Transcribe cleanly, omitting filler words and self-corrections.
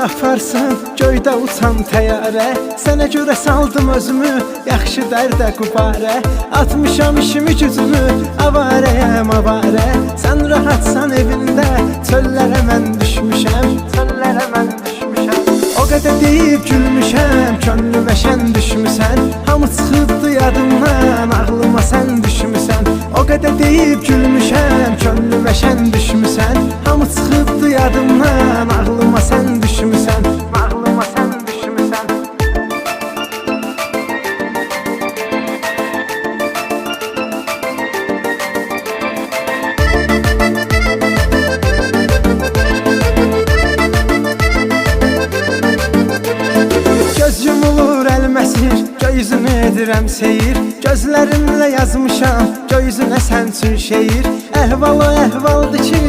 aparsın göydə uçan təyyarə. Sənə görə saldım özümü yaxşı dərdə qubarə. Atmışam işimi gücümü avarəyəm avarə. Sən rahatsan evində çöllərə mən düşmüşəm, çöllərə mən düşmüşəm. O qədər deyib gülmüşəm, könlümə şən düşmüsən. Hamı çıxıbdı yadımdan, ağlıma sən düşmüsən. O qədər deyib gülmüşəm, könlümə şən düşmüsən. Hamı çıxıbdı yadımdan, ağlıma sən düşmüsən. Ağlıma sən düşmüsən. Göz yumulur əlməsir, gözünü edirəm seyir. Gözlərimlə yazmışam, gözünə sən üçün şeir. Əhval o əhvaldır ki,